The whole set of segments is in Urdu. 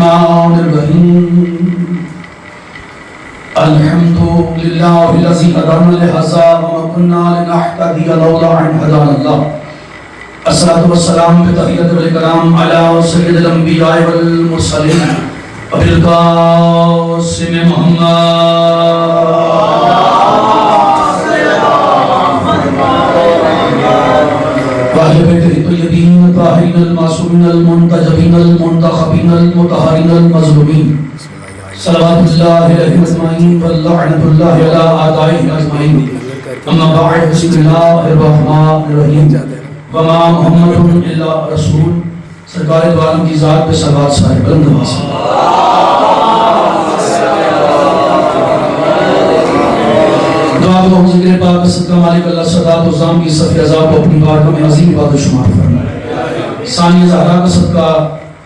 الرحمن الرحیم الحمدللہ الذی هدانا لہذا وما كنا لنهتدی لولا ان هدانا اللہ الصلاۃ والسلام بتحیۃ الکرام علی سید الانبیاء والمرسلین ابی القاسم محمد واہل بیت الطیبین الطاہرین المعصومین المنتجبین المنتخبین المطہرین المظلومین صلوات اللہ علیہ اجمعین واللعنۃ اللہ علی اعدائہ اجمعین اما بعد بسم اللہ الرحمن الرحیم وما محمد الا رسول سرکار دو عالم کی ذات پہ صلوات سارے بلند آواز دعا کو ذکر پاک صدقہ مالک اللہ صدات و زام کی صفی عذاب کو اپنی بارگاہ میں عظیم عبادت شمار فرمائے ثانی زہرا کا صدقہ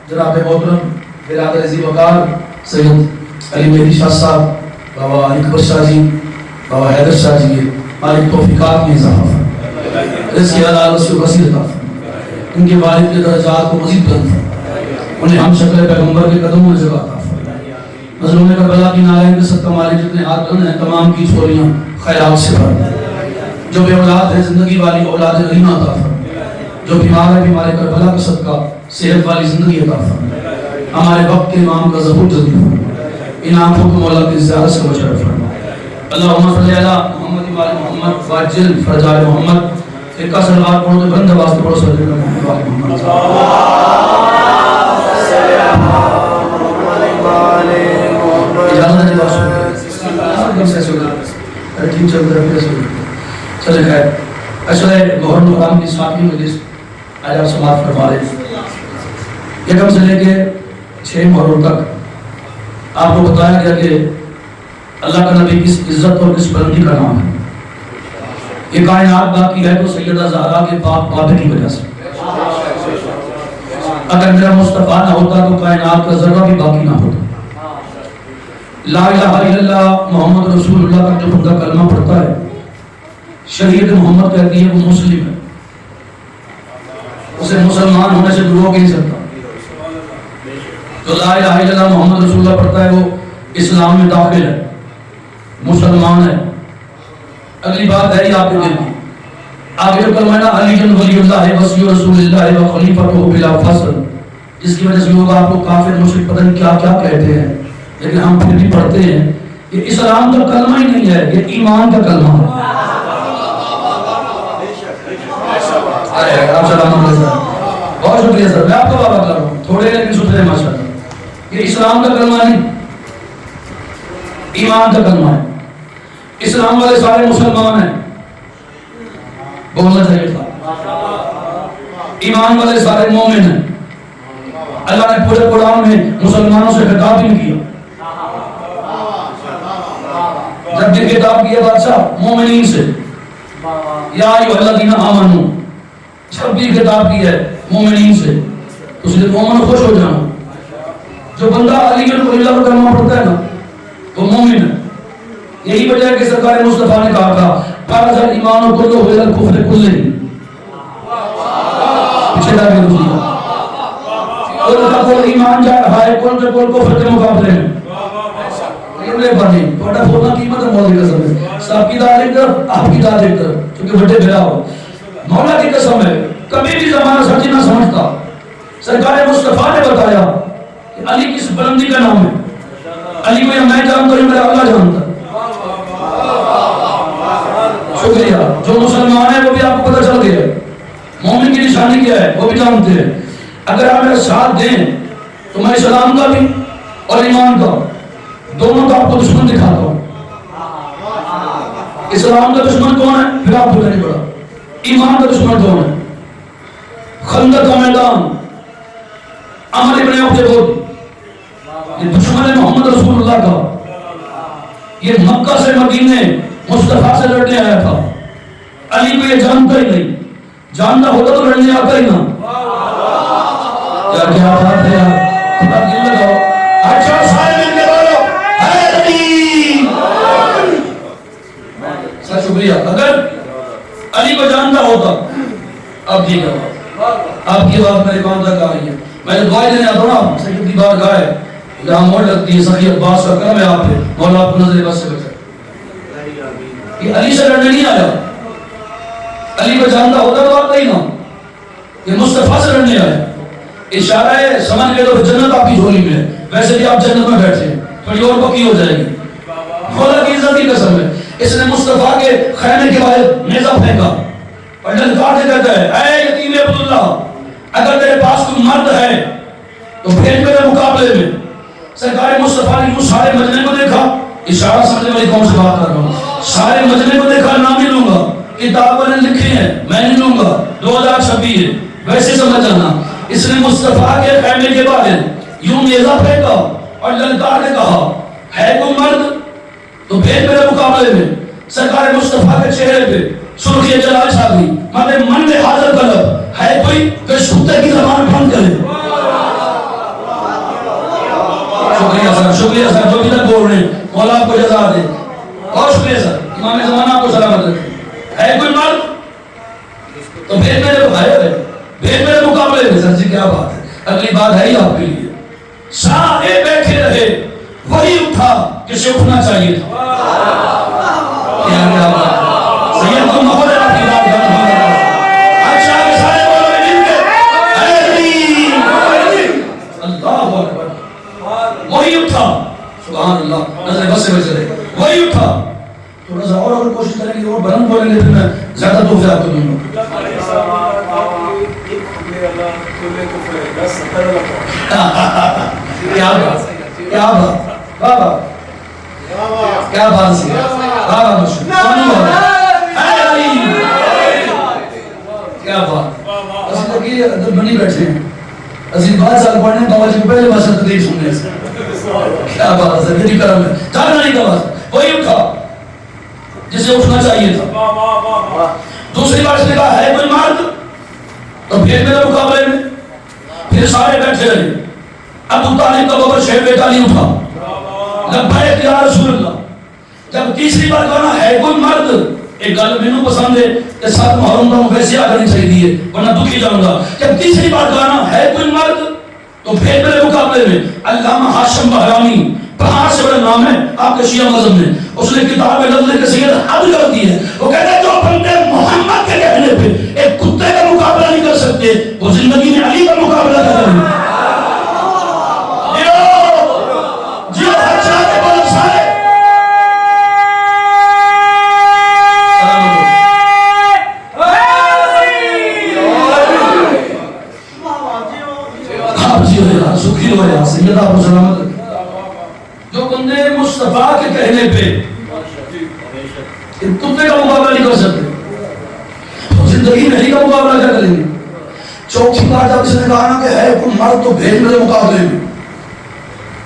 جناب محترم برادر عزیز وقار سید علی مہدی شاہ صاحب بابا اکبر شاہ جی بابا حیدر شاہ جی مالک توفیقات میں اضافہ فرمائے رزق حلال وسیع و کثیر عطا فرمائے ان کے والد کے درجات کو مزید بلند فرمائے انہیں ہم شکل پیغمبر کے قدموں میں جگہ عطا فرمائے مظلوم کربلا کی نالین کے صدقہ مالک جتنے ہاتھ بلند ہیں تمام کی چھوڑیاں خیرات سے بھر جو بے اولاد ہے زندگی والی اولاد علیمہ عطا فرمائے جو بیمار ہے بیمار کربلا کا صدقہ صحت والی زندگی عطا فرمائے ہمارے وقت کے امام کا ظہور جلدی فرمائے ان آنکھوں کو مولا کی زیارت سے مشرف فرمائے اللہم صلی علی محمد وعلی محمد واجل فرجال محمد ایک کا صلوات پڑھو تو بند آواز پڑھو صلی اللہ علیہ محمد اجازت ہے بس ٹھیک چل رہا ہے چلے خیر اصل ہے گوہر مقام کی ساتویں مجلس آج آپ سماعت فرما رہے ہیں یکم سے لے کے 6 محرم تک آپ کو بتایا گیا کہ اللہ کا نبی کس عزت اور کس بلندی کا نام ہے یہ کائنات باقی ہے تو سیدہ زہرا کے پاک پادے کی وجہ سے اگر میرا مصطفیٰ نہ ہوتا تو کائنات کا ذرہ بھی باقی نہ ہوتا لا الہ الا اللہ محمد رسول اللہ کا جو بندہ کلمہ پڑھتا ہے شریعت محمد کہتی ہے وہ مسلم ہے اسے مسلمان ہونے سے روک نہیں سکتا جو لا الہ الا اللہ محمد رسول اللہ پڑھتا ہے وہ اسلام میں داخل ہے مسلمان ہے اگلی بات ہے آپ کے دل کی آگے جو کلمہ ہے علی جن ولی اللہ وصی رسول اللہ و خلیفۃ بلا فصل جس کی وجہ سے لوگ آپ کو کافر مشرک پتہ نہیں کیا کیا کہتے ہیں لیکن ہم پھر بھی پڑھتے ہیں یہ اسلام کا کلمہ ہی نہیں ہے یہ ایمان کا کلمہ ہے آپ سلام علیکم بہت شکریہ سر میں آپ کا بابا کر رہا ہوں تھوڑے لیکن شکریہ ماشاءاللہ یہ اسلام کا کلمہ نہیں ایمان کا کلمہ ہے اسلام والے سارے مسلمان ہیں بولنا چاہیے تھا ایمان والے سارے مومن ہیں اللہ نے پورے قرآن میں مسلمانوں سے خطاب نہیں کیا جب بھی خطاب کیا بادشاہ مومنین سے یا ایھا الذین آمنوا جب بھی خطاب کیا ہے مومنین سے تو صرف مومن خوش ہو جانا جو بندہ علی گڑھ اللہ کا کلمہ پڑھتا ہے نا وہ مومن ہے یہی وجہ ہے کہ سرکار مصطفیٰ نے کہا تھا فرض الایمان کلہ الی الکفر کلہ پیچھے جا کے دوسری کل کا کل ایمان جا رہا ہے کل کا کل کفر کے مقابلے میں یہ بنے بڑا بولنا قیمت ہے مولا کی قسم ہے سب کی داد ایک طرف آپ کی داد ایک طرف چونکہ بڑے بھیڑا ہو مولا کی قسم ہے کبھی بھی زمانہ سچی نہ سمجھتا سرکار مصطفیٰ نے بتایا کہ علی کس بلندی کا نام ہے علی کو یا میں جانتا ہوں میرا اللہ جانتا شکریہ جو مسلمان ہے وہ بھی آپ کو پتہ چل گیا مومن کی نشانی کیا ہے وہ بھی جانتے ہیں اگر آپ میرا ساتھ دیں تو میں اسلام کا بھی اور ایمان کا دونوں کا آپ کو دشمن دکھاتا ہوں اسلام کا دشمن کون ہے پھر آپ کو نہیں پڑا ایمان کا دشمن کون ہے خندق کا میدان عمر ابن عبد یہ دشمن ہے محمد رسول اللہ کا یہ مکہ سے مدینے مصطفیٰ سے لڑنے آیا تھا علی کو یہ جانتا ہی نہیں جاننا ہوتا تو لڑنے آتا ہی نہ کیا بات ہے یار خدا دل لگاؤ اچھا سارے مل کے بولو علی سر شکریہ اگر علی کو جانتا ہوتا اب ٹھیک ہے آپ کی بات میرے کان تک آ رہی ہے میں دعائیں دینے آتا ہوں نا سید کی بات گاہ ہے یہاں موڑ لگتی ہے سخی عباس کا کرم ہے آپ پہ، مولا آپ کو نظر بس سے بچائے. یہ علی سے لڑنے نہیں آیا، علی کو جانتا ہوتا تو آتا ہی نہ، یہ مصطفیٰ سے لڑنے آیا. اشارہ ہے سمجھ کے تو جنت آپ کی جھولی میں ہے، ویسے بھی آپ جنت میں بیٹھے ہیں، تھوڑی اور پکی ہو جائے گی. مولا کی عزت کی قسم ہے، اس نے مصطفیٰ کے خیمے کے باہر نیزہ پھینکا اور للکار سے کہتا ہے اے یتیم عبداللہ، اگر تیرے پاس کوئی مرد ہے تو بھیج میرے مقابلے میں. سرکار مصطفیٰ نے یوں سارے مجمع کو دیکھا، اشارہ سمجھنے والی قوم سے بات کر رہا ہوں، سارے مجمع کو دیکھا، نام نہیں لوں گا، کتاب میں نے لکھی ہے میں نہیں لوں گا، 2026 ہے ویسے سمجھ جانا. اس نے مصطفیٰ کے خیمے کے باہر یوں نیزہ پھینکا اور للکار نے کہا ہے کوئی مرد تو بھیج میرے مقابلے میں. سرکار مصطفیٰ کے چہرے پہ سرخی جلال چھا گئی، مانے من میں حاضر طلب ہے کوئی کہ اس کتے کی زبان بند کرے. شکریہ سر، شکریہ سر، جو بھی تک بول رہے ہیں مولا آپ کو جزا دے. بہت شکریہ سر، امام زمانہ آپ کو سلامت رکھے. ہے کوئی مرد تو بھیج میرے بھیج میرے مقابلے میں. سر جی کیا بات ہے، اگلی بات ہے ہی آپ کے لیے. سارے بیٹھے رہے، وہی اٹھا کسے اٹھنا چاہیے تھا. کیا بات ہے، سید کو محمد آپ کی بات کرنا ہے. اچھا کہ سارے بولو گے مل کے اللہ اکبر. وہی اٹھا، سبحان اللہ، نظر بس سے بچ رہے، وہی اٹھا. تھوڑا سا اور اگر کوشش کریں گے اور بلند بولیں گے پھر میں زیادہ تحفے آپ کو دوں گا. کیا بات، کیا بات، بابا کیا بات سی ہے، بابا مشہور کیا بات. اصل لگی ادھر بنی بیٹھے ہیں، عظیم بات سال پڑھنے بابا جی پہلے بات سے تدریف سننے سے. کیا بات ہے، میری کرم ہے، جانا نہیں کا بات. وہی اٹھا جسے اٹھنا چاہیے تھا. دوسری بات نے کہا ہے کوئی مرد تو پھر میرے مقابلے میں. پھر سارے بیٹھے رہے. ابو طالب کا بابا شہر بیٹا نہیں اٹھا، لبیک یا رسول اللہ. جب تیسری بار کہنا ہے کوئی مرد، ایک گل مینوں پسند ہے کہ 7 محرم کا ویسے آ کرنی چاہیے ورنہ دکھی جاؤں گا. جب تیسری بار کہنا ہے کوئی مرد تو پھر میرے مقابلے میں. علامہ ہاشم بہرانی پہاڑ سے بڑا نام ہے آپ کے شیعہ مذہب میں، اس نے کتاب میں لفظ کے سید حد کر دی ہے. وہ کہتے ہیں جو بندے محمد کے کہنے پہ ایک کتے کا مقابلہ نہیں کر سکتے وہ زندگی میں علی کا مقابلہ کر رہے ہیں. سکھی ہو یا سید آپ کو سلامت رکھے. جو بندے مصطفیٰ کے کہنے پہ کتے کا مقابلہ نہیں کر سکتے تو زندگی میں علی کا مقابلہ کیا کریں گے. چوتھی بار جب اس نے کہا نا کہ ہے کوئی مرد تو بھیج میرے مقابلے میں.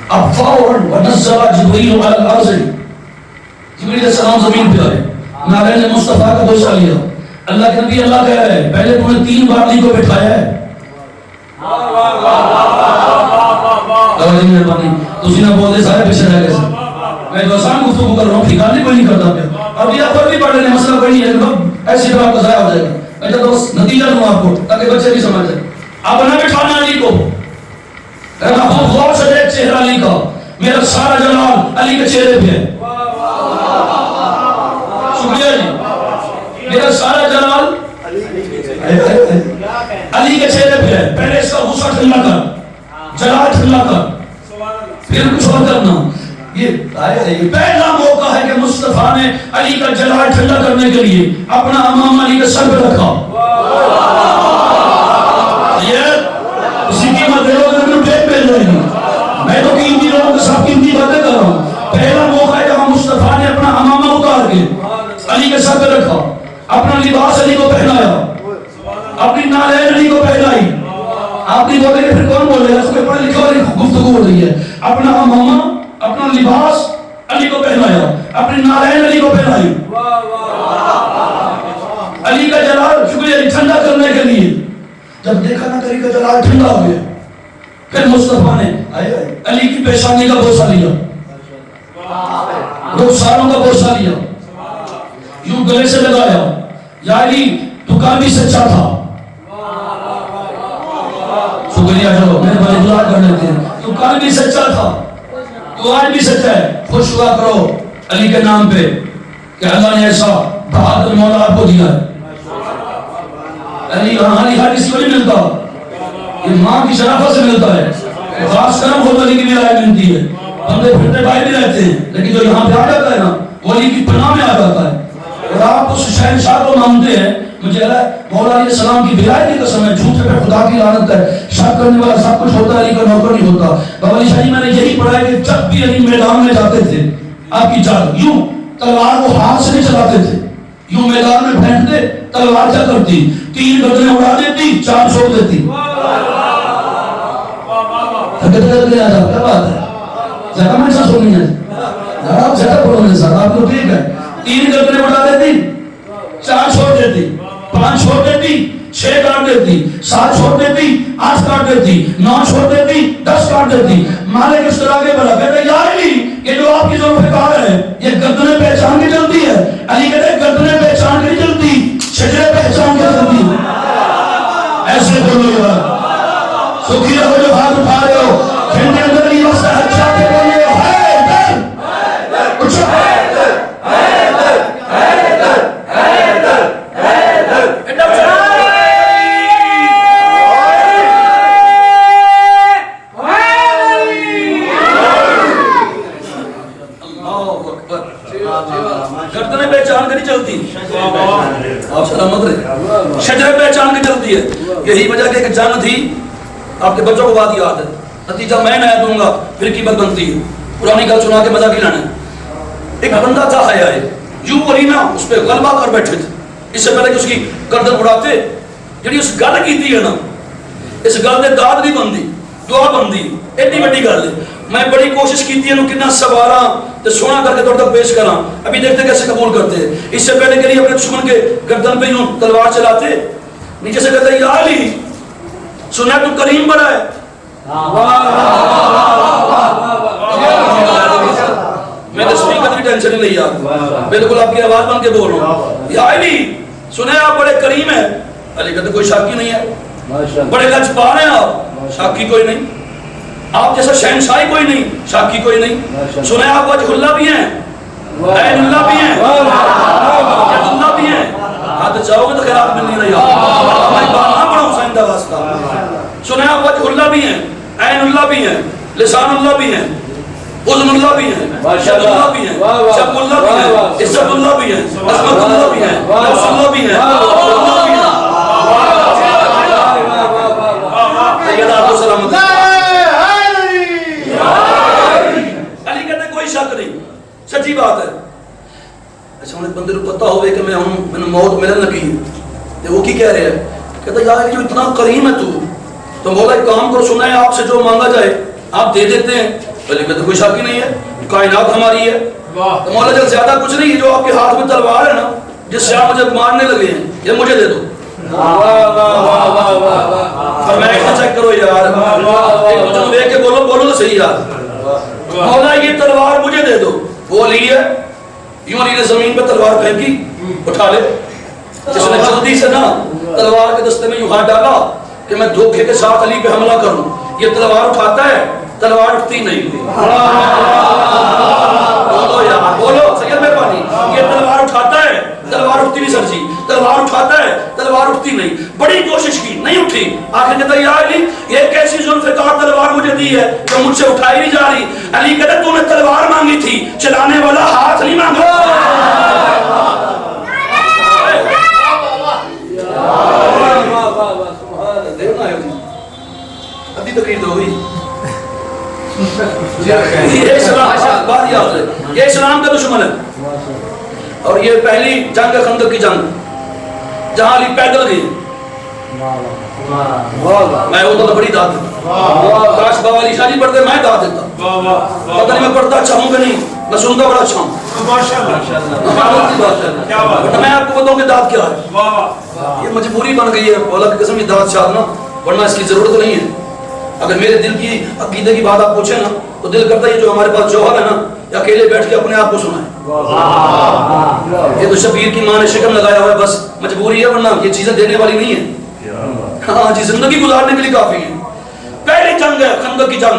اب فوراً ونزل جبریل علی الارض، جبریل علیہ السلام زمین پہ آئے، نارین نے مصطفیٰ کا بوسہ لیا. اللہ کے نبی اللہ کہہ رہے ہیں پہلے تم نے 3 بار علی کو بٹھایا ہے. تسی نہ بولتے سارے پیچھے رہ گئے. میں جو آسان گفتگو کر رہا ہوں ٹھکانے کوئی نہیں کرتا پیا. اب یہ پر بھی پڑھ لینے مسئلہ کوئی نہیں ہے، ایسی طرح آپ کا ضائع ہو جائے گا. میں چاہتا ہوں نتیجہ دوں آپ کو تاکہ بچے بھی سمجھ جائیں. اب نہ بٹھانا علی کو، خوب غور سے دیکھ چہرہ علی کا، میرا سارا جلال علی کے چہرے پہ ہے. شکریہ جی، میرا سارا جلال علی کے چہرے پہ ہے. پہلے اس کا غصہ ٹھنڈا کر، جلال ٹھنڈا کر، پھر کچھ اور کرنا. یہ پہلا موقع ہے کہ مصطفیٰ نے علی کا جلال ٹھنڈا کرنے کے لیے اپنا امام علی کے سر پہ رکھا. یہ اسی قیمت دے لوگ نے ٹیپ پہ لے لی. میں تو قیمتی لوگوں کے ساتھ قیمتی باتیں کر رہا ہوں. پہلا موقع ہے جہاں مصطفیٰ نے اپنا امامہ اتار کے علی کے سر پہ رکھا، اپنا لباس علی کو پہنایا، اپنی نالین علی کو پہنائی. آپ نہیں بولیں گے پھر کون بولے گا؟ اس میں پڑھ لکھا والی گفتگو ہو رہی ہے. اپنا امامہ، اپنا لباس علی کو پہنایا، اپنی نالین علی کو پہنائی. علی کا جلال شکریہ علی ٹھنڈا کرنے کے لیے. جب دیکھا نا علی کا جلال ٹھنڈا ہو گیا، پھر مصطفیٰ نے علی کی پیشانی کا بوسہ لیا، رخساروں کا بوسہ لیا، یوں گلے سے لگایا. یا علی تو کافی سچا تھا. شکریہ جو میرے بھائی دعا کر لیتے ہیں. تو کل بھی سچا تھا، تو آج بھی سچا ہے. خوش ہوا کرو علی کے نام پہ کہ اللہ نے ایسا بہادر مولا آپ کو دیا ہے. علی ہر کسی کو نہیں ملتا، یہ ماں کی شرافت سے ملتا ہے. خاص کرم خود علی کی ولایت ملتی ہے. بندے پھرتے باہر بھی رہتے ہیں لیکن جو یہاں پہ آ جاتا ہے نا وہ علی کی پناہ میں آ جاتا ہے. اور آپ اس شہنشاہ کو مانتے ہیں. مجھے مولا علیہ السلام کی ولایت کی قسم ہے، جھوٹ پہ خدا کی لعنت ہے. شک کرنے والا سب کچھ ہوتا ہے، علی کا نوکر نہیں ہوتا. بابا علی شاہ جی میں نے یہی پڑھا ہے کہ جب بھی علی میدان میں جاتے تھے آپ کی جان یوں تلوار کو ہاتھ سے نہیں چلاتے تھے، یوں میدان میں پھینکتے تلوار کیا کرتی، 3 گردنیں اڑا دیتی، 4 چھوڑ دیتی. کیا بات ہے، زیادہ میں ایسا سننی ہے، آپ زیادہ پڑھو میرے ساتھ، آپ کو ٹھیک ہے. 3 گردنیں اڑا دیتی، 4 چھوڑ دیتی، 5 چھوڑ دیتی، 6 کاٹ دیتی، 7 چھوڑ دیتی، 8 کاٹ دیتی، 9 چھوڑ دیتی، 10 کاٹ دیتی. مالک اس طرح کے بڑا کہتے یا علی یہ جو آپ کی ذوالفقار ہے یہ گردنیں پہچان کے چلتی ہے. علی کہتے ہیں گردنیں پہچان کے نہیں چلتی، شجرے پہچان کے چلتی. ایسے بولو یار، سکھی رہو جو ہاتھ اٹھا رہے ہو، جن کے اندر یہ واسطہ اچھا کے بولے ہو گردنیں پہچان کے نہیں چلتی، آپ سلامت رہے، شجرے پہچان کے چلتی ہے. یہی وجہ کہ ایک جنگ تھی، آپ کے بچوں کو بات یاد ہے، نتیجہ میں نہ دوں گا پھر قیمت بنتی ہے. پرانی گل سنا کے مزہ کی لانا. ایک بندہ تھا حیائے، یوں علی نا اس پہ غلبہ کر بیٹھے تھے. اس سے پہلے کہ اس کی گردن اڑاتے، جڑی اس گل کی تھی ہے نا، اس گل دے داد نہیں بندی، دعا بندی، ایڈی بڑی گل ہے. میں بڑی کوشش کی تھی انہوں کتنا سوارا تے سونا کر کے توڑ تک پیش کرا. ابھی دیکھتے کیسے قبول کرتے ہیں. اس سے پہلے کہ نہیں اپنے دشمن کے گردن پہ یوں تلوار چلاتے، نیچے سے کہتے یا علی سنا تو کریم بڑا ہے. میں تو سپیکر کی ٹینشن نہیں یار، بالکل آپ کی آواز بن کے بول رہا ہوں. یا علی سنے آپ بڑے کریم ہیں. علی کہتے کوئی شاکی نہیں ہے. بڑے لجپال ہیں آپ، شاکی کوئی نہیں. آپ جیسا شہنشاہی کوئی نہیں، شاکی کوئی نہیں. سنے آپ وجہ اللہ بھی ہیں، عین اللہ بھی ہیں، ید اللہ بھی ہیں. ہاتھ چاہو گے تو خیرات مل نہیں رہی. ہماری بات نہ پڑھو حسین دا واسطہ. سنے آپ وجہ اللہ بھی ہیں، عین اللہ بھی ہیں، لسان اللہ بھی ہیں، اذن اللہ بھی ہیں، شد اللہ بھی ہیں، شب اللہ بھی ہیں، عزت اللہ بھی ہیں، عظمت اللہ بھی ہیں، نفس اللہ بھی ہیں، اللہ بھی ہیں. سیدہ آپ کو سلامت. علی کہتے کوئی شک نہیں، سچی بات ہے. اچھا انہیں بندے کو پتہ ہوئے کہ میں ہوں، میں نے موت ملن لگی ہے. وہ کی کہہ رہے ہیں؟ کہتا یا علی جو اتنا کریم ہے تو مولا ایک کام کرو، سنا ہے آپ سے جو مانگا جائے آپ دے دیتے ہیں. علی کہتے کوئی شک ہی نہیں ہے، کائنات ہماری ہے. تو مولا جب زیادہ کچھ نہیں، جو آپ کے ہاتھ میں تلوار ہے نا جس سے آپ مجھے مارنے لگے ہیں یہ مجھے دے دو. فرمایا چیک کرو یار، ایک مجھے دیکھ کے بولو تو صحیح یار. مولا یہ تلوار مجھے دے دو. وہ علی ہے، یوں علی نے زمین پہ تلوار پھینکی، اٹھا لے. جس نے جلدی سے نا تلوار کے دستے میں یوں ہاتھ ڈالا کہ میں دھوکے کے ساتھ علی پہ حملہ کروں. یہ تلوار اٹھاتا ہے، تلوار اٹھتی نہیں. بولو یار، بولو سید مہربانی. یہ تلوار اٹھاتا ہے، تلوار اٹھتی نہیں. سر جی تلوار اٹھاتا ہے، تلوار اٹھتی نہیں. بڑی کوشش کی نہیں اٹھی. آخر کہتا یا علی یہ ایک ایسی ذوالفقار تلوار مجھے دی ہے جو مجھ سے اٹھائی نہیں جا رہی. علی کہتا تو نے تلوار مانگی تھی، چلانے والا ہاتھ نہیں مانگا. ابھی تقریر تو ہوئی. یہ اسلام کا دشمن ہے. اور یہ پہلی جنگ ہے خندق کی جنگ، جہاں علی پیدل گئے. میں ہوتا تو بڑی داد دیتا. کاش بابا علی شاہ جی پڑھتے میں داد دیتا. پتہ نہیں میں پڑھتا اچھا ہوں کہ نہیں، میں سنتا بڑا اچھا ہوں. میں آپ کو بتاؤں کہ داد کیا ہے. یہ مجبوری بن گئی ہے مولا کی قسم. یہ داد چاہنا ورنہ اس کی ضرورت نہیں ہے. اگر میرے دل کی عقیدے کی بات آپ پوچھیں نا تو دل کرتا ہے جو ہمارے پاس جوہر ہے نا یا اکیلے بیٹھ کے اپنے آپ کو سنائیں. یہ تو شبیر کی ماں نے شکم لگایا ہوا ہے، بس مجبوری ہے ورنہ یہ چیزیں دینے والی نہیں ہے. ہاں جی زندگی گزارنے کے لیے کافی ہے. پہلی جنگ ہے خندق کی جنگ.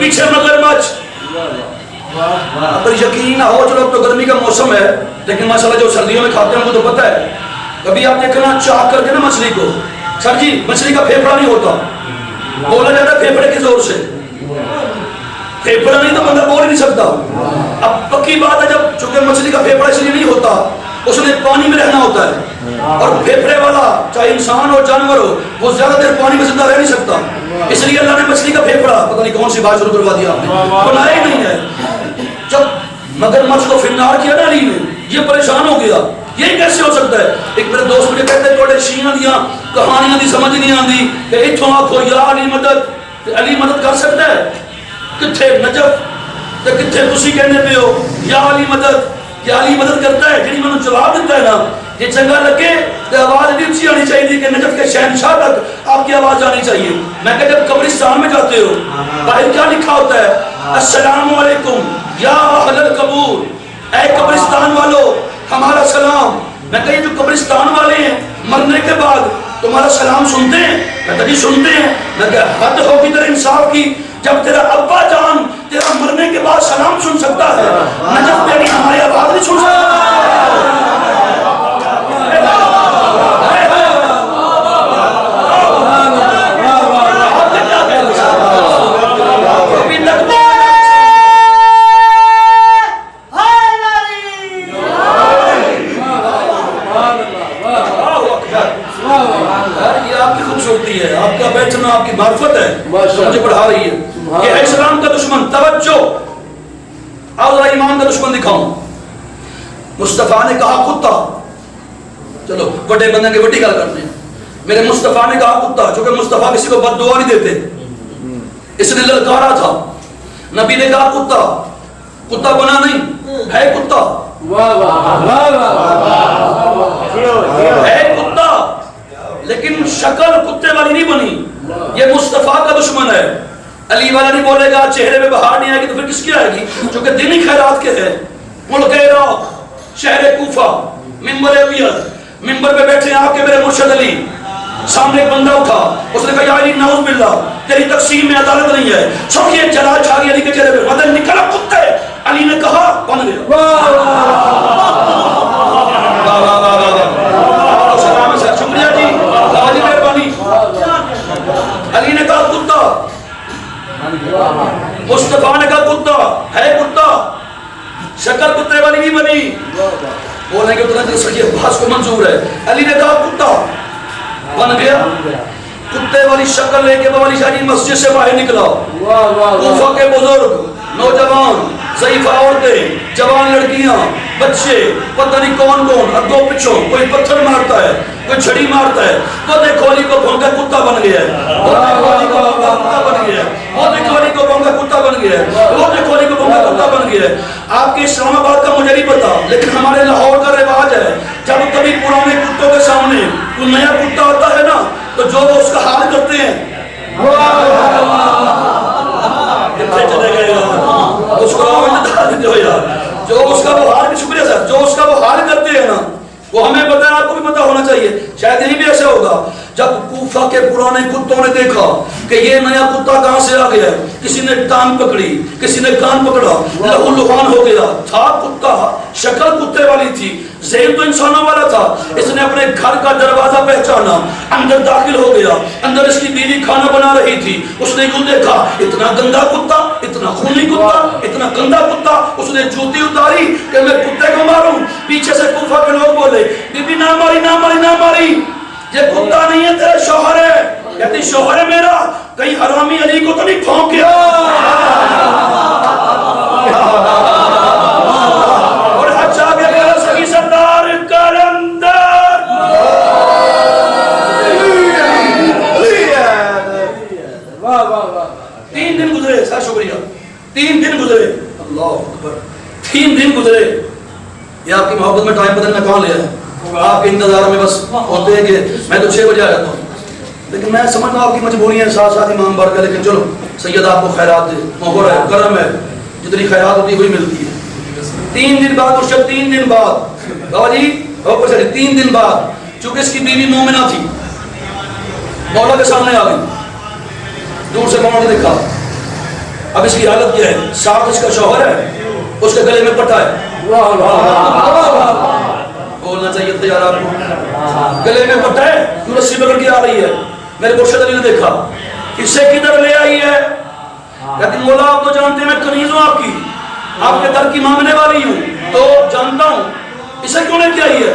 پیچھے مگرمچھ. اگر یقین نہ ہو چلو اب تو گرمی کا موسم ہے لیکن ماشاءاللہ جو سردیوں میں کھاتے ہیں ان کو تو پتہ ہے. کبھی آپ دیکھنا چاہ کر کے نا مچھلی کو, سر جی مچھلی کا پھیپڑا نہیں ہوتا, بولا جاتا ہے پھیپڑے کے زور سے. پھیپڑا نہیں تو بندہ بول ہی نہیں سکتا. اب پکی بات ہے جب چونکہ مچھلی کا پھیپڑا اس لیے نہیں ہوتا, اس نے پانی میں رہنا ہوتا ہے, اور پھیپڑے والا چاہے انسان ہو جانور ہو وہ زیادہ دیر پانی میں زندہ رہ نہیں سکتا. اس لیے اللہ نے مچھلی کا پھیپڑا پتہ نہیں کون سی بات شروع کروا دیا آپ نے, بنایا ہی نہیں ہے. جب مگرمچھ کو فنار کیا نا علی نے, یہ پریشان ہو گیا, یہ کیسے ہو سکتا ہے. ایک میرے دوست مجھے کہتے ہیں تھوڑے شیعہ دیاں کہانیاں دی سمجھ نہیں آندی کہ اتھوں آکھو یا علی مدد, علی مدد کر سکتا ہے کتھے نجف تے کتھے تسی کہنے پہ ہو یا علی مدد, یا علی مدد کرتا ہے. جنہی میں نے جواب دیتا ہے نا یہ چنگا لگے تو آواز بھی اچھی آنی چاہیے کہ نجف کے شہنشاہ تک آپ کی آواز آنی چاہیے. میں کہ جب قبرستان میں جاتے ہو باہر کیا لکھا ہوتا ہے, السلام علیکم یا اہل القبور, اے قبرستان والو ہمارا سلام. میں کہ یہ جو قبرستان والے ہیں مرنے کے بعد تمہارا سلام سنتے ہیں, کہتا جی سنتے ہیں. میں کہ حد ہوگی تیرے انصاف کی, جب تیرا ابا جان تیرا مرنے کے بعد سلام سن سکتا ہے, نجف بیٹی ہماری آواز نہیں سن سکتا. آپ کا بیٹھنا آپ کی معرفت ہے, مجھے پڑھا رہی ہے کہ اے اسلام کا دشمن توجہ, آؤ ذرا ایمان کا دشمن دکھاؤں. مصطفیٰ نے کہا کتا, چلو بڑے بندے کے بڑی گل کرتے ہیں. میرے مصطفیٰ نے کہا کتا, چونکہ مصطفیٰ کسی کو بد دعا نہیں دیتے, اس نے للکارا تھا. نبی نے کہا کتا, کتا بنا نہیں ہے کتا, ہے کتا لیکن شکل کتے والی نہیں بنی. یہ مصطفیٰ کا دشمن ہے. علی والا نہیں بولے گا چہرے میں بہار نہیں آئے گی تو پھر کس کی آئے گی, چونکہ دینی خیرات کے ہیں. ملک عراق, شہر کوفہ, منبر ابیض, منبر پہ بیٹھے آپ کے میرے مرشد علی, سامنے ایک بندہ اٹھا, اس نے کہا یا علی نعوذ باللہ تیری تقسیم میں عدالت نہیں ہے. سوچئے جلال چھا گیا علی کے چہرے پہ, مدن نکلا کتے. علی نے کہا بن گیا. شکریہ جی, آجی مہربانی. علی نے کہا کتا, مصطفیٰ نے کہا کتا, ہے کتا, شکل کتے والی نہیں بنی. بولیں گے اتنا سکیے بحث کو منظور ہے. علی نے کہا کتا, بن گیا. کتے والی شکل لے کے والی شاہی مسجد سے باہر نکلا. کوفہ کے بزرگ, نوجوان, ضعیفہ عورتیں, جوان لڑکیاں, بچے, پتہ نہیں کون کون, اگوں پچھوں, کوئی پتھر مارتا ہے, کوئی چھڑی مارتا ہے. وہ دیکھو علی کو بھونکا کتا بن گیا ہے, وہ دیکھو علی کو بھونکا کتا بن گیا ہے, وہ دیکھو علی کو بھونکا کتا بن گیا ہے, وہ دیکھو علی کو بھونکا کتا بن گیا ہے. آپ کے اسلام آباد کا مجھے نہیں پتا لیکن ہمارے لاہور کا رواج ہے جب کبھی پرانے کتوں کے سامنے کوئی نیا کتا ہوتا ہے نا تو جو وہ اس کا حال کرتے ہیں. چلے گئے اس کو جو اس کا وہ حال, شکریہ سر, جو اس کا وہ حال کرتے ہیں نا وہ ہمیں پتا ہے, آپ کو بھی پتا ہونا چاہیے. شاید یہی بھی ایسا ہوگا جب کوفہ کے پرانے کتوں نے دیکھا کہ یہ نیا کتا کہاں سے آ گیا, کسی نے ٹانگ پکڑی, کسی نے کان پکڑا, لہو لہان ہو گیا. تھا کتا, شکل کتے والی تھی, ذہن تو انسانوں والا تھا. اس نے اپنے گھر کا دروازہ پہچانا, اندر داخل ہو گیا. اندر اس کی بیوی کھانا بنا رہی تھی. اس نے یوں دیکھا, اتنا گندا کتا, اتنا خونی کتا, اتنا گندا کتا. اس نے جوتی اتاری کہ میں کتے کو ماروں. پیچھے سے کوفہ کے لوگ بولے بی بی نہ ماری, نہ ماری, نہ ماری, یہ کتا نہیں ہے تیرا شوہر ہے. کہتی شوہر ہے میرا, کہیں حرامی علی کو تو نہیں پھونک گیا. اور حج آگے میرا سبھی سردار کلندر. 3 دن گزرے سر, شکریہ, 3 دن گزرے, اللہ اکبر, 3 دن گزرے. یہ آپ کی محبت میں ٹائم بدل میں کہاں لیا ہے, آپ کے انتظار میں بس ہوتے ہیں کہ میں تو 6 بجے آ جاتا ہوں, لیکن میں سمجھتا ہوں آپ کی مجبوری ہے, ساتھ ساتھ امام بڑھ گئے, لیکن چلو سید آپ کو خیرات دے, محبت ہے, کرم ہے, جتنی خیرات ہوتی ہے وہی ملتی ہے. 3 دن بعد مرشد, 3 دن بعد بابا جی, 3 دن بعد چونکہ اس کی بیوی مومنہ تھی, مولا کے سامنے آ گئی. دور سے مولا نے دیکھا, اب اس کی حالت کیا ہے؟ ساتھ اس کا شوہر ہے، اس کے گلے میں پٹا ہے، بولنا چاہیے تھا یار آپ کو، گلے میں پٹا ہے، کیوں رسی پکڑ کے آ رہی ہے؟ میرے مرشد علی نے دیکھا اسے کدھر لے آئی ہے؟ کہتی مولا آپ تو جانتے ہیں میں کنیز ہوں آپ کی، آپ کے در کی مانگنے والی ہوں، تو جانتا ہوں اسے کیوں لے کے آئی ہے؟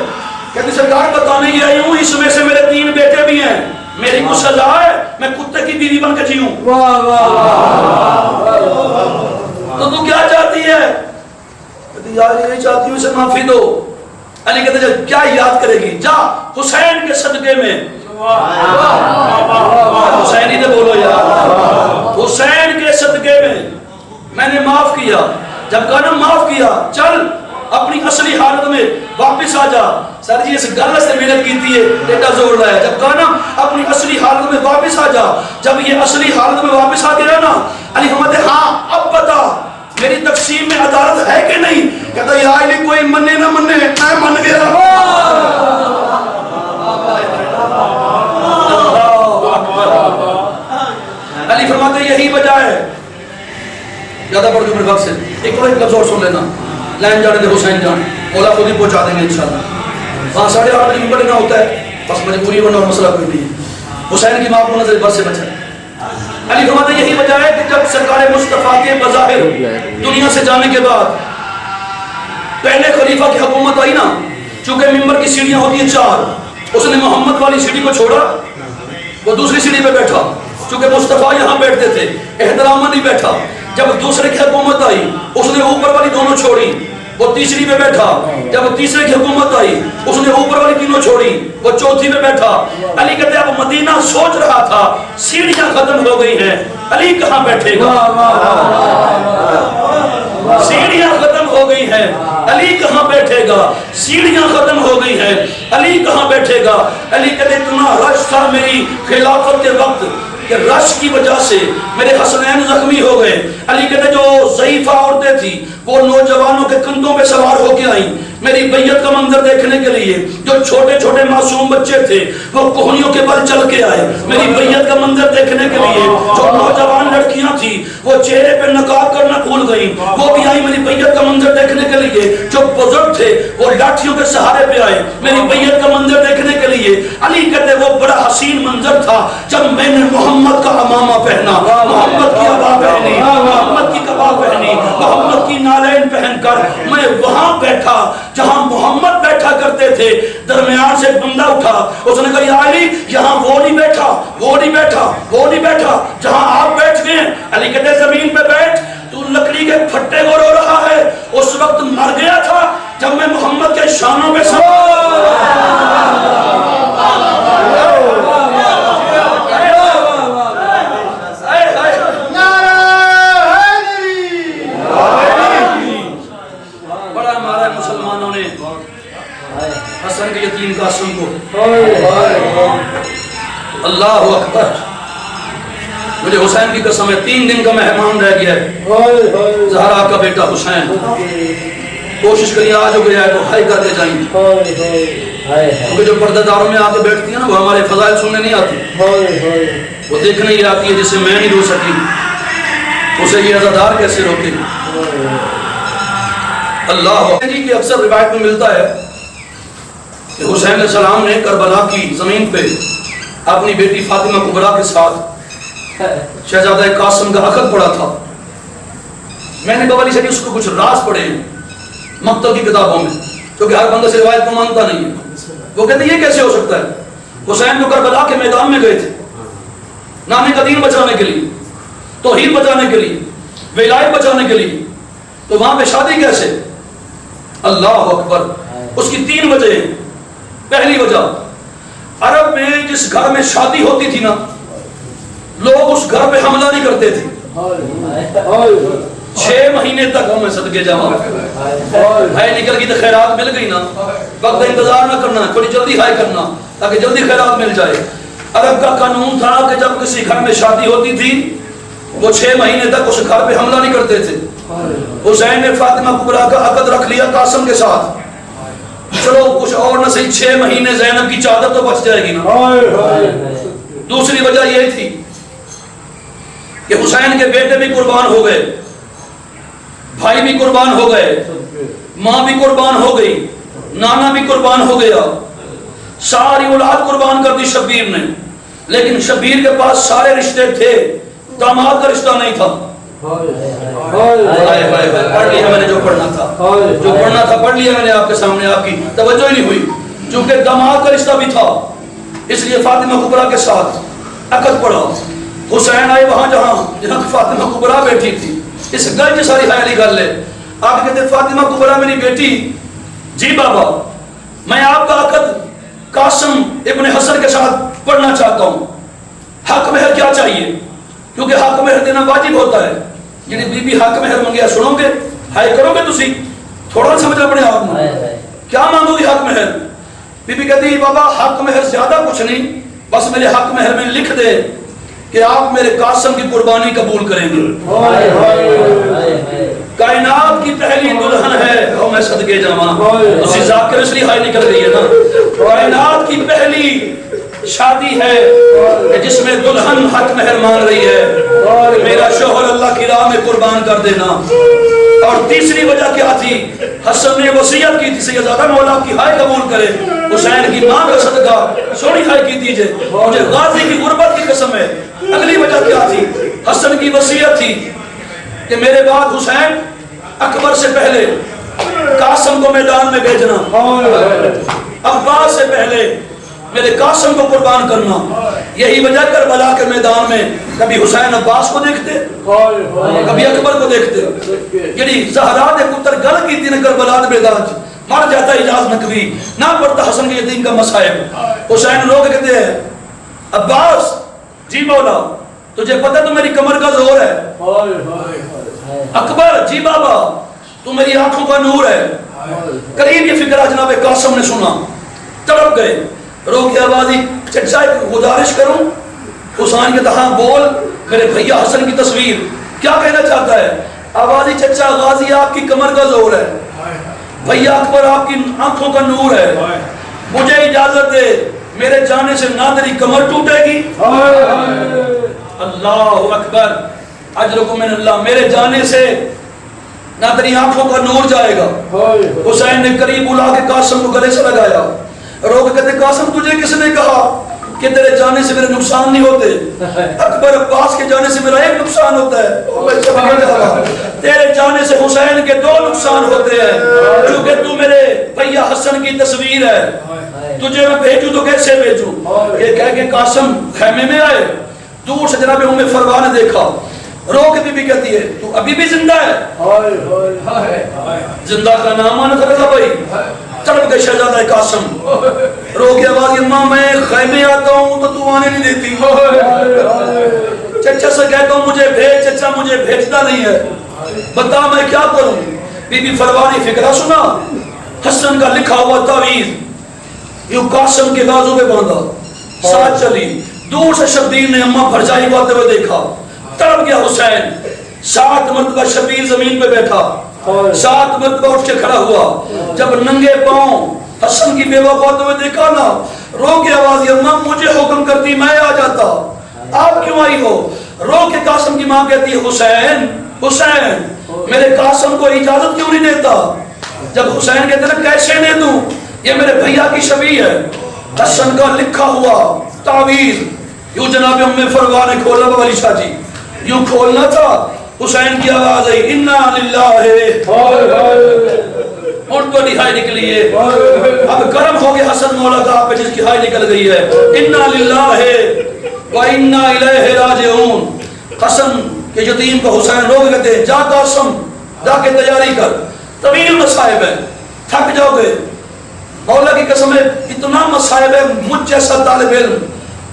کہتی سرکار بتانے کی آئی ہوں اس میں سے میرے 3 بیٹے بھی ہیں، میری کو سزا ہے میں کتے کی بیوی بن کے جیوں۔ تو کیا چاہتی ہے؟ کہتی یار یہ چاہتی ہوں اسے معافی دو۔ علی کہتے ہیں کیا یاد کرے گی؟ جا حسین کے صدقے میں، حسینی نے بولو یار، حسین کے صدقے میں نے معاف کیا۔ جب کہا نا معاف کیا، چل اپنی اصلی حالت میں واپس آ جا۔ سر جی اس گل سے محنت کیتی ہے ایڈا زور لایا، جب کہا نا اپنی اصلی حالت میں واپس آ جا، جب یہ اصلی حالت میں واپس آ گیا نا، علی فرماتے ہاں اب بتا میری تقسیم میں عدالت ہے کہ نہیں؟ کہتا یا علی کوئی منے نہ منے میں من گیا۔ علی فرماتے یہی وجہ ہے، زیادہ پڑھ کے میرے وقت سے ایک لفظ اور سن لینا، لائن جانے دے حسین جان، اولا خود ہی پہنچا دیں گے انشاءاللہ۔ وہاں 8:30 بجے ممبر نہ ہوتا ہے، بس مجبوری ورنہ اور مسئلہ کوئی نہیں ہے۔ حسین کی ماں کو نظر بر سے بچا۔ علی فرماتے یہی وجہ ہے کہ جب سرکار مصطفیٰ کے بظاہر دنیا سے جانے کے بعد پہلے خلیفہ کی حکومت آئی نا، چونکہ ممبر کی سیڑھیاں ہوتی ہیں 4، اس نے محمد والی سیڑھی کو چھوڑا، وہ دوسری سیڑھی پہ بیٹھا، چونکہ مصطفیٰ یہاں بیٹھتے تھے، احترام نہیں بیٹھا۔ جب دوسرے کی حکومت آئی اس نے اوپر والی دونوں چھوڑی، وہ تیسری پہ بیٹھا۔ جب تیسرے کی حکومت آئی اس نے اوپر والی تینوں چھوڑی، وہ چوتھی پہ بیٹھا۔ علی کہتے ہیں اب مدینہ سوچ رہا تھا سیڑھیاں ختم ہو گئی ہیں، علی کہاں بیٹھے گا؟ سیڑھیاں ختم ہو گئی ہیں، علی کہاں بیٹھے گا؟ سیڑھیاں ختم ہو گئی ہیں، علی کہاں بیٹھے گا؟ علی کہتے اتنا رش تھا میری خلافت کے وقت کہ رش کی وجہ سے میرے حسنین زخمی ہو گئے۔ علی کہتے جو ضعیفہ عورتیں تھیں وہ نوجوانوں کے کندھوں پہ سوار ہو کے آئیں میری بیعت کا منظر دیکھنے کے لیے، جو چھوٹے چھوٹے معصوم بچے تھے وہ کوہنیوں کے بل چل کے آئے میری بیعت کا منظر دیکھنے کے لیے، جو نوجوان لڑکیاں تھیں وہ چہرے پہ نقاب کرنا بھول گئیں وہ بھی آئی میری بیعت کا منظر دیکھنے کے لیے، جو بزرگ تھے وہ لاٹھیوں کے سہارے پہ آئے میری بیعت کا منظر دیکھنے کے لیے۔ علی کہتے وہ بڑا حسین منظر تھا جب میں نے محمد کا امامہ پہنا، محمد کی عبا پہنی، محمد کی قبا پہنی، محمد کی نالین پہن کر میں وہاں بیٹھا جہاں محمد بیٹھا کرتے تھے۔ درمیان سے ایک بندہ اٹھا، اس نے کہا یا علی یہاں وہ نہیں بیٹھا، وہ نہیں بیٹھا، وہ نہیں بیٹھا جہاں آپ بیٹھ گئے۔ علی کہتے زمین پہ بیٹھ، تو لکڑی کے پھٹے کو رو رہا ہے، اس وقت مر گیا تھا جب میں محمد کے شانوں پہ حسن کے یتیم قاسم کو، اللہ اکبر، مجھے حسین کی قسم ہے 3 دن کا مہمان رہ گیا ہے، زہرا کا بیٹا حسین، کوشش کریے آج ہو گیا ہے تو ہائی کر دے جائیں، کیونکہ جو پردہ داروں میں آ کے بیٹھتی ہیں نا وہ ہمارے فضائل سننے نہیں آتی، وہ دیکھنے ہی آتی ہے جسے میں نہیں رو سکی، اسے یہ عزادار کیسے روکے۔ اللہ جی کی اکثر روایت میں ملتا ہے کہ حسین علیہ السلام نے کربلا کی زمین پہ اپنی بیٹی فاطمہ کبریٰ کے ساتھ شہزادہ قاسم کا عقد پڑھا تھا۔ میں نے قبلی سے اس کو کچھ راز پڑھے ہیں مقتل کی کتابوں میں، کیونکہ ہر بندہ سے روایت کو مانتا نہیں ہے۔ وہ کہتے ہیں یہ کیسے ہو سکتا ہے؟ حسین تو کربلا کے میدان میں گئے تھے نام کا دین بچانے کے لیے، توحید بچانے کے لیے، ولایت بچانے کے لیے، تو وہاں پہ شادی کیسے؟ اللہ اکبر۔ اس کی 3 وجہ ہیں۔ پہلی وجہ، عرب میں جس گھر میں شادی ہوتی تھی نا لوگ اس گھر پہ حملہ نہیں کرتے تھے، 6 مہینے تک ہمیں صدقے جمع ہے نکل گئی تو خیرات مل گئی نا، وقت انتظار نہ کرنا، تھوڑی جلدی ہائے کرنا تاکہ جلدی خیرات مل جائے۔ عرب کا قانون تھا کہ جب کسی گھر میں شادی ہوتی تھی وہ 6 مہینے تک اس گھر پہ حملہ نہیں کرتے تھے۔ حسین نے فاطمہ کبریٰ کا عقد رکھ لیا قاسم کے ساتھ، چلو کچھ اور نہ صحیح 6 مہینے زینب کی چادر تو بچ جائے گی نا۔ دوسری وجہ یہ تھی کہ حسین کے بیٹے بھی قربان ہو گئے، بھائی بھی قربان ہو گئے، ماں بھی قربان ہو گئی، نانا بھی قربان ہو گیا، ساری اولاد قربان کر دی شبیر نے، لیکن شبیر کے پاس سارے رشتے تھے، داماد کا رشتہ نہیں تھا۔ پڑھ لیا میں نے جو پڑھنا تھا پڑھ لیا میں نے آپ کے سامنے، آپ کی توجہ ہی نہیں ہوئی، چونکہ داماد کا رشتہ بھی تھا، اس لیے فاطمہ کبریٰ کے ساتھ عقد پڑا۔ حسین آئے وہاں جہاں فاطمہ کبریٰ بیٹھی تھی، اس گھر کی ساری خیالی کر لے۔ آپ کہتے فاطمہ کبریٰ میری بیٹی، جی بابا میں آپ کا عقد قاسم ابن حسن کے ساتھ پڑھنا چاہتا ہوں، حق مہر کیا چاہیے؟ کیونکہ حق مہر دینا واجب ہوتا ہے، یعنی بی بی حق مہر منگیا سنو گے، ہائے کرو گے تسی، تھوڑا سمجھنا پڑے آپ نے، کیا مانگو گی حق مہر؟ بی بی کہتی بابا حق مہر زیادہ کچھ نہیں، بس میرے حق مہر میں لکھ دے کہ آپ میرے قاسم کی قربانی قبول کریں گے۔ کائنات کی پہلی دلہن ہے، او میں صدقے جاواں، اسی ذاکر اس لیے ہائے نکل گئی ہے نا، کائنات کی پہلی شادی ہے کہ جس میں دلہن حق مہر مان رہی ہے کہ میرا شوہر اللہ کی راہ میں قربان کر دینا۔ اور تیسری وجہ کیا تھی؟ حسن نے وصیت کی تھی سیدزادہ مولا کی ہائے قبول کرے، حسین کی ماں کا صدقہ سونی ہائے کی دیجئے، مجھے غازی کی غربت کی قسم ہے۔ اگلی وجہ کیا تھی؟ حسن کی وصیت تھی کہ میرے بعد حسین اکبر سے پہلے قاسم کو میدان میں بھیجنا، عباس سے پہلے میرے قاسم کو قربان کرنا۔ یہی وجہ کربلا کے میدان میں کبھی حسین عباس کو دیکھتے، کبھی اکبر کو دیکھتے، یعنی زہرا دے پتر گل کی تھی کربلا دے میدان مر جاتا اجاز نقوی، نہ پڑتا حسن کے یتیم کا مصائب۔ حسین لوگ کہتے ہیں عباس جی مولا تجھے پتہ تو میری کمر کا زور ہے، اکبر جی بابا تو میری آنکھوں کا نور ہے۔ قریب یہ فکرہ جناب قاسم نے سنا، تڑپ گئے، رو کے آوازی چچا گزارش کروں؟ حسین کے ہاں بول، میرے بھیا حسن کی تصویر کیا کہنا چاہتا ہے؟ آوازی چچا غازی آپ کی کمر کا زور ہے، بھیا اکبر آپ کی آنکھوں کا نور ہے، مجھے اجازت دے میرے جانے سے نہ تیری کمر ٹوٹے گی۔ اللہ اکبر، اجرکم من اللہ، میرے جانے سے نہ تیری آنکھوں کا نور جائے گا۔ حسین نے قریب بلا کے قاسم کو گلے سے لگایا، رو کے کہتے قاسم تجھے کس نے کہا کہ تیرے جانے سے میرے نقصان نہیں ہوتے؟ اکبر عباس کے جانے سے میرا ایک نقصان ہوتا ہے، تیرے جانے سے حسین کے دو نقصان ہوتے ہیں، کیونکہ تو میرے بھیا حسن کی تصویر ہے، تجھے میں بھیجوں تو کیسے بھیجوں؟ یہ کہہ کے قاسم خیمے میں آئے، دور سے جناب ام فروا نے دیکھا، رو کے بی بی کہتی ہے تو ابھی بھی زندہ ہے؟ زندہ کا نام آنا تھا بھائی، تڑپ گئے شہزادہ قاسم، رو کے آواز اماں میں خیمے آتا ہوں تو تو آنے نہیں دیتی، چچا سے کہتا ہوں مجھے بھیج، چچا مجھے بھیجتا نہیں ہے، بتا میں کیا کروں؟ بی بی فروا نے فکرہ سنا، حسن کا لکھا ہوا تعویذ یوں قاسم کے بازو پہ باندھا، ساتھ چلی، دور سے شبیر نے اماں بھرجائی کو آتے ہوئے دیکھا، تڑپ گیا حسین، 7 مرتبہ شبیر زمین پہ بیٹھا، 7 مرتبہ اٹھ کے کھڑا ہوا، جب ننگے پاؤں حسن کی بیوہ کو آتے ہوئے دیکھا نا، رو کے آواز اماں مجھے حکم کرتی میں آ جاتا، آپ کیوں آئی ہو؟ رو کے قاسم کی ماں کہتی ہے حسین حسین میرے قاسم کو اجازت کیوں نہیں دیتا؟ جب حسین کہتے ہیں کیسے دے دوں، یہ میرے بھیا کی شبیہ ہے، حسن کا لکھا ہوا تعویذ یوں جناب ام فروا نے کھولا، بابا علی شاہ جی یوں کھولنا تھا، حسین کی آواز آئی انا للہ، ان کو ہائی نکلی ہے، اب کرم ہو گیا حسن مولا کا آپ پہ جس کی ہائی نکل گئی ہے، انا للہ و انا الیہ راجعون۔ حسن کے یتیم کو حسین روک کہتے ہیں جا قاسم جا کے تیاری کر، طویل مصائب ہے، تھک جاؤ گے، مولا کی قسم ہے اتنا مصائب ہے، مجھ جیسا طالب علم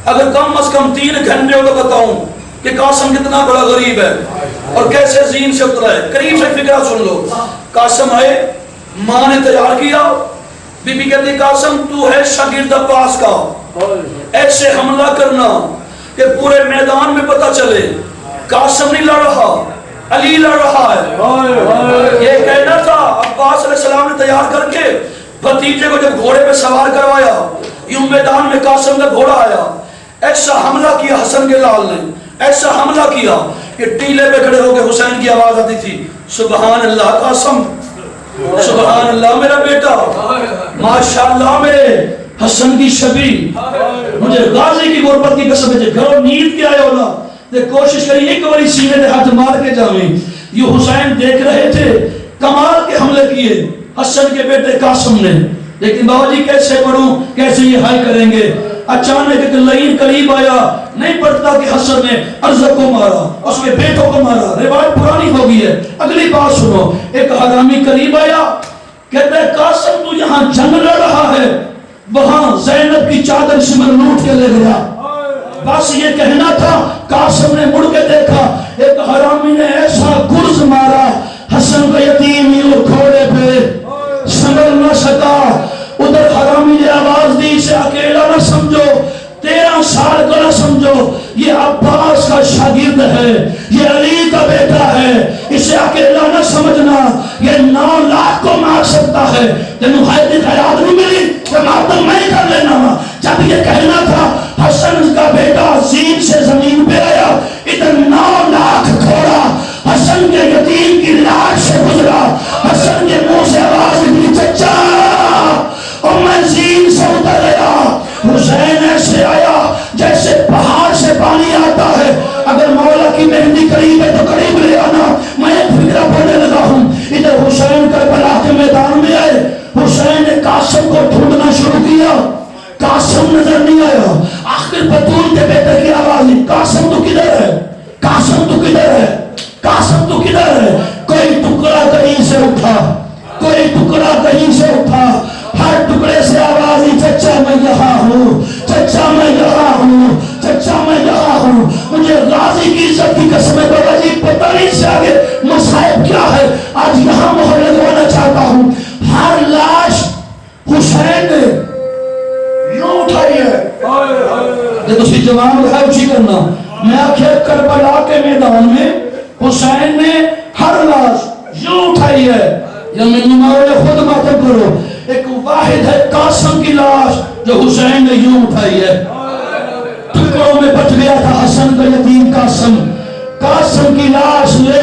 اگر کم از کم 3 گھنٹے ہو تو بتاؤں کہ قاسم کتنا بڑا غریب ہے اور کیسے زین سے اترا ہے۔ قریب سے فکرہ سن لو، قاسم آئے، ماں نے تیار کیا، بی بی کہتی قاسم تو ہے شاگرد عباس کا، ایسے حملہ کرنا کہ پورے میدان میں پتہ چلے قاسم نہیں لڑ رہا، علی لڑ رہا ہے۔ یہ کہنا تھا عباس علیہ السلام نے تیار کر کے بھتیجے کو جب گھوڑے پہ سوار کروایا، یوں میدان میں قاسم کا گھوڑا آیا، ایسا حملہ کیا حسن کے لال نے، ایسا حملہ کیا کہ ٹیلے پہ کھڑے ہو کے حسین کی آواز آتی تھی سبحان اللہ قاسم، سبحان اللہ میرا بیٹا، ماشاءاللہ میرے حسن کی شبیہ، مجھے غازی کی غربت کی قسم ہے گھروں نیند کے آئے ہونا دے کوشش کری ایک باری سینے دے ہاتھ مار کے جاویں۔ یہ حسین دیکھ رہے تھے کمال کے حملے کیے حسن کے بیٹے قاسم نے، لیکن بابا جی کیسے پڑھوں، کیسے یہ ہائی کریں گے؟ اچانک ایک لعین قریب آیا، نہیں پڑھتا کہ حسن نے ارزق کو مارا، اس کے بیٹوں کو مارا، روایت پرانی ہو گئی ہے۔ اگلی بات سنو، ایک حرامی قریب آیا، کہتا ہے قاسم تو یہاں جنگ لڑ رہا ہے، وہاں زینب کی چادر سمر لوٹ کے لے گیا۔ بس یہ کہنا تھا، قاسم نے مڑ کے دیکھا، ایک حرامی نے ایسا گرز مارا، حسن کا یتیم یوں کھوڑے پہ سنبھل نہ سکا۔ ادھر حرامی نے آواز دی، اسے اکیلا نہ سمجھو، 13 سال کا نہ سمجھو، یہ عباس کا شاگرد ہے، یہ علی کا بیٹا ہے، اسے اکیلا نہ سمجھنا، یہ 9 لاکھ کو مار سکتا ہے۔ تینوں حیدی خیرات نہیں ملی کہ ماتم میں کر لینا۔ جب یہ کہنا تھا، حسن کا بیٹا زین سے زمین پہ آیا، ادھر 9 لاکھ کھوڑا حسن کے یتیم کی لاش سے گزرا۔ حسن کے منہ سے آواز نکلی، چچا، اور میں زین سے اتر گیا۔ حسین ایسے آیا جیسے پہاڑ سے پانی آتا ہے، اگر مولا کی مہندی قریب ہے تو قریب لے آنا، میں ایک فکرہ پڑھنے لگا ہوں۔ ادھر حسین کربلا کے میدان میں آئے، حسین نے قاسم کو ڈھونڈنا شروع کیا، قاسم نظر نہیں آیا۔ آخر بطول کے بیٹے کی آواز دی، قاسم تو کدھر ہے، قاسم تو کدھر ہے، قاسم تو کدھر ہے؟ کوئی ٹکڑا کہیں سے اٹھا، کوئی ٹکڑا کہیں سے اٹھا، ہر ٹکڑے سے آواز دی، چچا میں یہاں ہوں، چچا میں یہاں ہوں، چچا میں یہاں ہوں۔ مجھے غازی کی عزت کی قسم ہے بابا جی، پتہ نہیں سے آگے مصائب کیا ہے، آج یہاں مہر لگوانا چاہتا ہوں۔ ہر لاش حسین نے یوں اٹھائی ہے، جب اسی جوان ہے اسی کرنا۔ میں آخر کربلا کے میدان میں حسین نے ہر لاش یوں اٹھائی ہے، یا میں نمارو یا خود ماتم کرو، ایک واحد ہے قاسم کی لاش جو حسین نے یوں اٹھائی ہے۔ ٹکڑوں میں بچ گیا تھا حسن کا یتیم قاسم، قاسم کی لاش لے